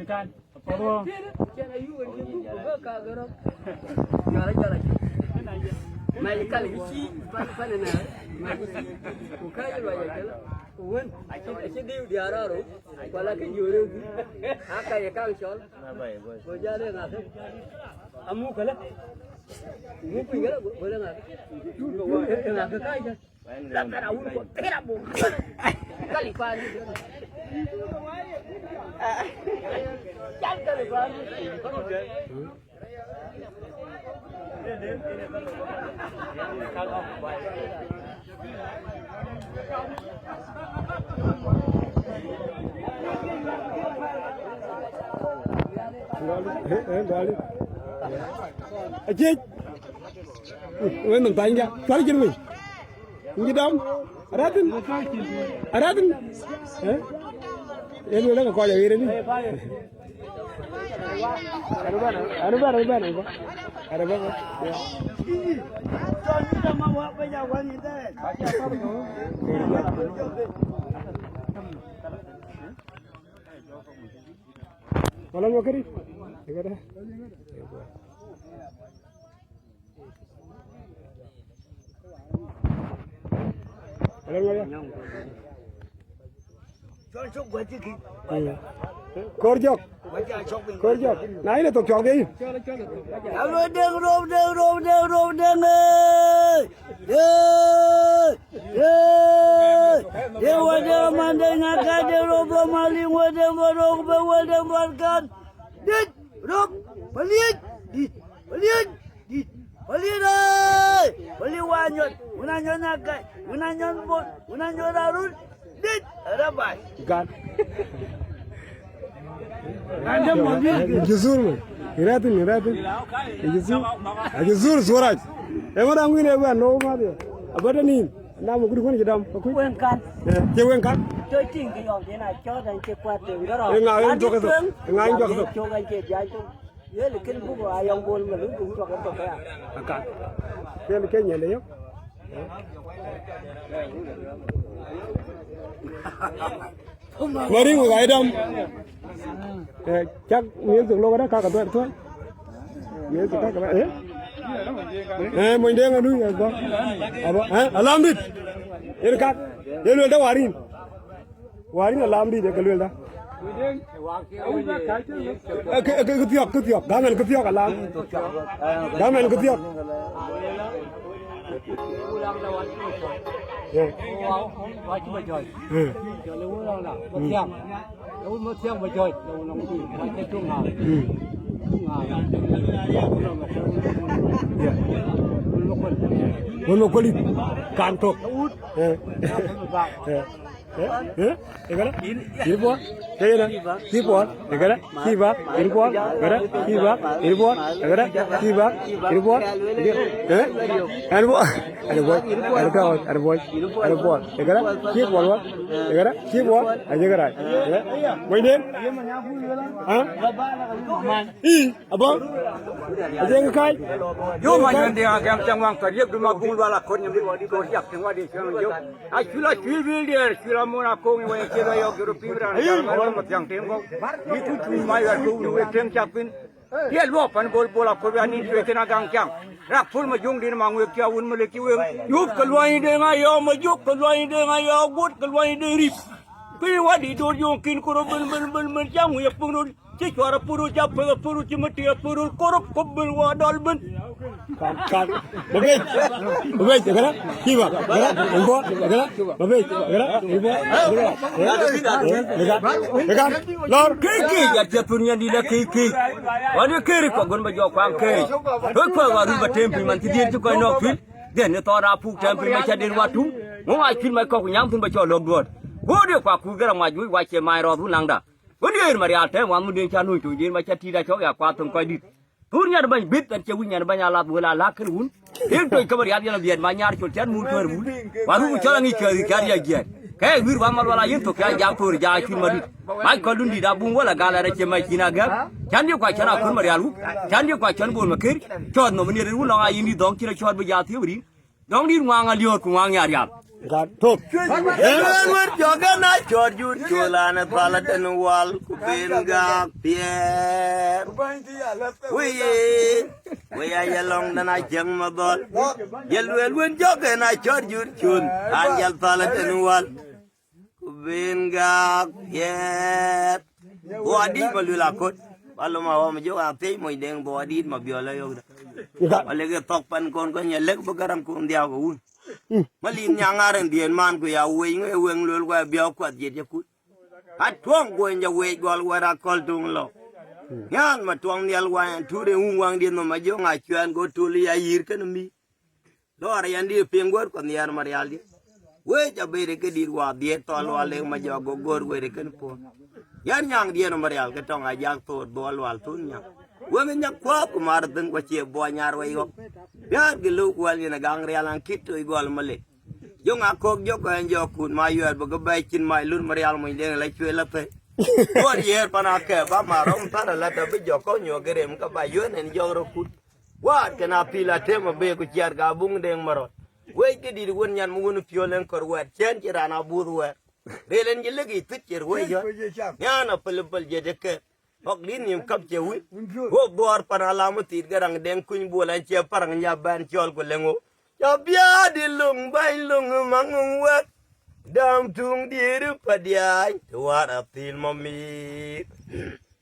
Kan, apa? Mai kali isi pada na mai ku kai ba ya kala wen ake diu diara ro wala ke yore haka ya kan shol go jare na se amu kala mu pingala bola na tu go wa na ka kai ja la para un ko tera bo kali pa ni chal kali pa ni Chị mình mừng tay ra có chứ mình như đông aratin em nó còn coi vậy đấy ada apa? Kalau mau kiri, ada. Kalau mau ya. Korjok. Này là tục chọn đi. Juzur, iratin. Juzur suara. Emang orang ini apa? No mana? Apa dah ni? Nama guru kan jedam. Quen kan. Cewek kan? Chơi chinh cái dòng thế này cho thằng chơi qua trường đó rồi. Anh cho cái gì? Anh cho cái gì? Cho anh chơi giải cho. Nhớ là cái bút của ai ông buồn mà lúc cũng cho cái tục à. Kan. Cái nhà này Mari ngai dam. Chắc miếng dùng lô đó cao cả tuổi thôi. Miếng cao cả bạn. Mình đang ở núi rồi con. Alam đi. Ini kan. Dia lu dah warin. Warin alam đi để cái lu dah. Ketiak. Gamen ketiak alam. Gamen ketiak. Qua chúng mày chơi, chơi lâu lâu là mất tiếng, lâu mất tiếng mà chơi, lâu lâu thì qua chơi chung ngà, Một quali can thuộc. Ekala, irbuat, kaya irbuat, ekala, irbuat, ekala, irbuat, ekala, irbuat, irbuat, ekala, irbuat, aja kerai, Mainin, abang, aja ngekai, yo main dia yang cangwang kerja di magung dua lakon yang dikorjak yang wadi yang yo, acula civil dia, acula mona kong yang kira yo guru pimpinan, orang macam tengok, itu cuma ya dulu teng capin, dia luapan bola korban ini sudah gang cang, rapur majung di mangu kia un meleki weng, yuk keluar ini dengan yo, majuk keluar ini dengan yo, gut keluar ini rip, pilih wadi dor yung kin korban ben jangu ya pengur. Cikuara puru japel puru cimeti puru korok kobel wadal ben. Kan, bagai, kena, kiba, kena, import, kena, bagai, kena, import, kena, lor, kiki, ya jatuhnya di kiki. Wadi kiri kok gon bajo kwang kiri. Hoi kwa waru batempi man tidir tu koi nokfil. Dia ni tora pu tempi macam dir watu. Ngai fil mai kok nyam pun bajo log duot. bố đi qua khu cái mà dưới qua chơi mai rồi thu năng đó bố đi mà ra thế mà muốn đi chăn nuôi tụi gì mà chơi thi ra chó gà qua tuần coi đi thu nhà nó bây biết là chơi nhà nó bây giờ là vừa là lá cái uốn tiếng tôi cái mà ra là biển mà nhà cho chén muốn chơi uốn và lúc cho là nghỉ chơi thì cái gì cái wir wa mal wala yin to ka ja to ja ki mari mai ko dundi da bun wala gala ra ke mai kina ga chan di kwa chana kun mari alu chan di kwa chan bol makir chod no mani ru la yin di dong kira chod ba ja thi uri dong di ngwa lior ku ngwa nya ya gạt thôi Ewer joga na chorjur cholana palatan wal kupen ga pier. We yalong na jang mabol. Yelwel wen joga na chorjur chun anjal palatan wal kupen ga pier. Wadi malula kot. Kalau mau majo ate mo deng body ma biola yo. Wale ke tok pan kon ko nyelek bagaram ko ndia ko un. Malin nyangaren dien man ko ya weng lul ko biao kwat je je kut at tuang ko nja we gol wara kol tung lo yan ma tuang nial wa tu de wang dien no ma jo nga chuan go tuli ya yir kan mi do ara yan di pengor ko niar marial di we ja bere ke dir wa die tol wa le ma jo go gor we kan po yan nyang dien no marial ke tong a jak to bol wal tun nyang we nyak kwa ko mar den ko che bo nyar we yo ya gelu wal ni na gang rialan kit to igol male yo nga ko jo ko en jo kun ma yo ba go bay chin mai lun marial mo den la chwe la pe ko yer pana ke ba ma rom ta la ta bi jo ko nyo gerem ka ba yo nen jo ro kut wa ke na pila te ma be ko chiar ga bung den maro we ke di won nyan mo wonu piolen kor wa chen ti rana bu wa relen je legi tit cher we yo ya na pel pel je de ke ok din nim kap che wi go bor para lamu tit garang den kuñ bolan che parang nya ban chol ko lengo ya bia di lung bai lung mangung wet dam tung dir padiai war apil mami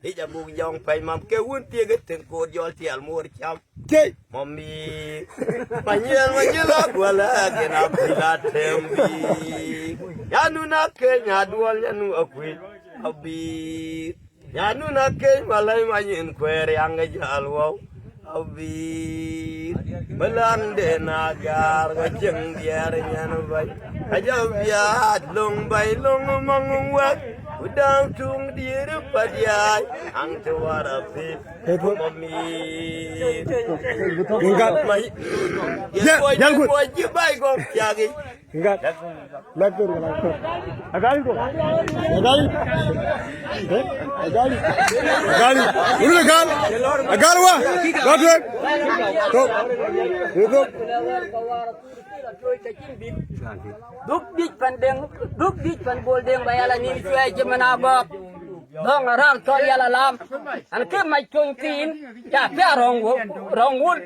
đi cha bu yong pai mam ke un tie ge ten ko jol ti al mor cham chơi mami panyel wala ke na pila tembi ya nu na ke nya dual ya nu akui abi ya nu na ke malai manyin kwer yang ge jalwo abi belang de nagar ga jeng biar nya nu bai aja biat long bai long mangung wak udang tung dir padiai ang tuara fit mami enggak mai jangan kut boy jibai gom yagi enggak lakur agali tuh agali udah kan agali wah lakur tuh itu Duk dik pan bol deng bayala ni cuy jemana bok dong rar to yala lam an ke mai chung tin ya pe rong wul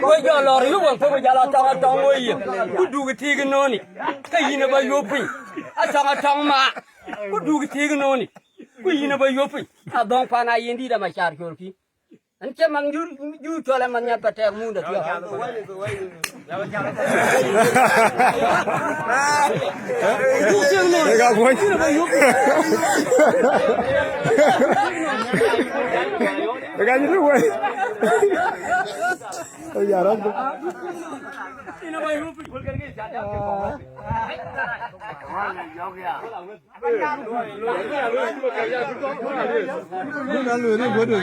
ko yo lor yu won ko jala ta ta ngoi ku du ti ga noni ka yina ba yo pin a ta ma ku du ti ga noni ku yina ba yo pin a dong pa na yindi da ma char ko ki an ke man yu to la man ya pa te mu da ti enggak boy enggak gitu boy bây giờ đó nó lừa nó vừa được